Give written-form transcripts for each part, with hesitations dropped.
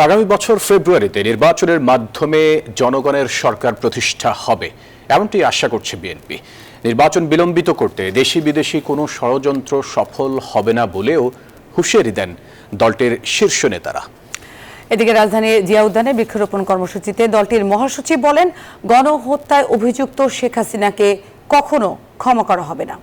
আগামী বছর ফেব্রুয়ারিতে নির্বাচনের মাধ্যমে জনগণের সরকার প্রতিষ্ঠা হবে এমনটি আশা করছে বিএনপি। নির্বাচন বিলম্বিত করতে দেশি বিদেশি কোনো ষড়যন্ত্র সফল হবে না বলেও হুঁশিয়ারি দেন দলটির শীর্ষ নেতারা। এদিকে রাজধানীর জিয়া উদ্যানে বৃক্ষরোপণ কর্মসূচিতে দলটির মহাসচিব বলেন, গণহত্যায় অভিযুক্ত শেখ হাসিনাকে কখনো ক্ষমা করা হবে না।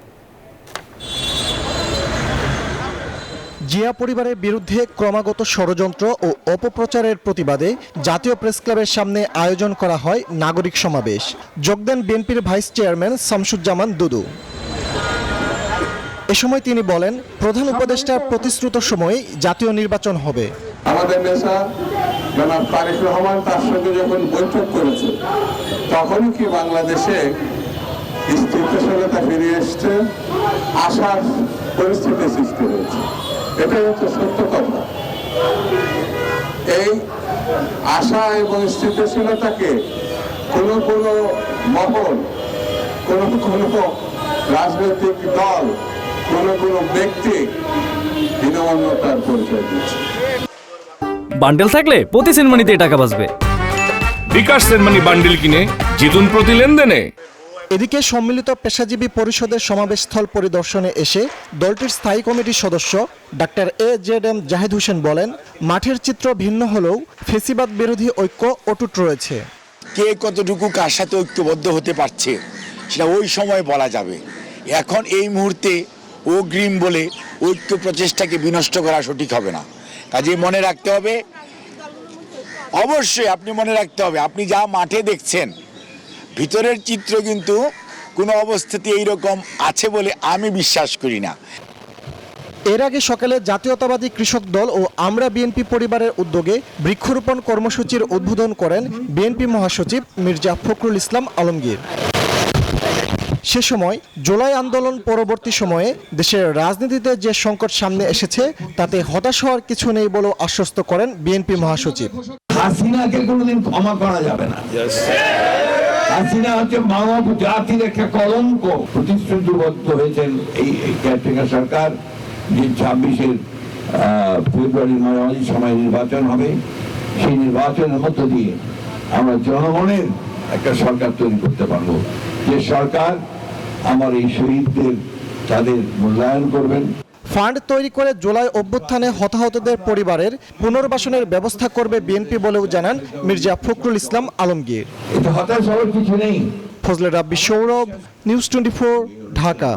জিয়া পরিবারের বিরুদ্ধে ক্রমাগত ষড়যন্ত্র ও অপপ্রচারের প্রতিবাদে জাতীয় প্রেসক্লাবের সামনে আয়োজন করা হয় নাগরিক সমাবেশ। যোগ দেন বিএনপির ভাইস চেয়ারম্যান শামসুজ্জামান দুদু। এ সময় তিনি বলেন, প্রধান উপদেষ্টার প্রতিশ্রুত সময়ে জাতীয় নির্বাচন হবে। আমাদের নেতা জনাব তারেক রহমান তার সঙ্গে যখন বৈঠক করেছে তখনই কি বাংলাদেশে স্থিতিশীলতা ফিরে এসছে, আশার পরিস্থিতি সৃষ্টি হয়েছে। এটাই হচ্ছে সত্য কথা। এই আশা এবং স্থিতিশীলতাকে কোনো মহল, কোনো রাজনৈতিক দল, কোনো ব্যক্তি হীনমন্যতার পরিচয় দিচ্ছে। বান্ডেল থাকলে প্রতি সেনমানিতে টাকা বাঁচবে। বিকাশ সেনমানি বান্ডেল কিনে জিতুন প্রতি লেনদেনে। এদিকে সম্মিলিত পেশাজীবী পরিষদের সমাবেশস্থল পরিদর্শনে এসে দলটির স্থায়ী কমিটির সদস্য ডাক্তার AJM জাহিদ হোসেন বলেন, মাঠের চিত্র ভিন্ন হলেও ফেসিবাদ বিরোধী ঐক্য অটুট রয়েছে। কে কতটুকু কার সাথে ঐক্যবদ্ধ হতে পারছে সেটা ওই সময় বলা যাবে। এখন এই মুহূর্তে অগ্রিম বলে ঐক্য প্রচেষ্টাকে বিনষ্ট করা সঠিক হবে না। কাজেই মনে রাখতে হবে, অবশ্যই আপনি মনে রাখতে হবে, আপনি যা মাঠে দেখছেন ভিতরের চিত্র কিন্তু কোনো অবস্থাতে এইরকম আছে বলে আমি বিশ্বাস করি না। এর আগে সকালে জাতীয়তাবাদী কৃষক দল ও আমরা বিএনপি পরিবারের উদ্যোগে বৃক্ষরোপণ কর্মসূচির উদ্বোধন করেন বিএনপি মহাসচিব মির্জা ফখরুল ইসলাম আলমগীর। সে সময় জুলাই আন্দোলন পরবর্তী সময়ে দেশের রাজনীতিতে যে সংকট সামনে এসেছে তাতে হতাশ হওয়ার কিছু নেই বলেও আশ্বস্ত করেন বিএনপি মহাসচিব। হাসিনাকে কোনোদিন ক্ষমা করা যাবে না। হাসিনা হচ্ছে মানব জাতির একটা কলঙ্ক। প্রতিশ্রুতিবদ্ধ হয়েছেন এই কেয়ারটেকার সরকার যে 26 ফেব্রুয়ারির মাঝামাঝি সময় নির্বাচন হবে, সেই নির্বাচনের মধ্য দিয়ে আমরা জনগণের একটা সরকার তৈরি করতে পারবো, যে সরকার আমার এই শহীদদের তাদের মূল্যায়ন করবেন। ফান্ড তৈরি করে জুলাই অভ্যুত্থানে হতাহতদের পরিবারের পুনর্বাসনের ব্যবস্থা করবে বিএনপি বলেও জানান মির্জা ফখরুল ইসলাম আলমগীর। এটা হতাশ হওয়ার কিছু নেই। ফজলে রাব্বি, সৌরভ, নিউজ 24, ঢাকা।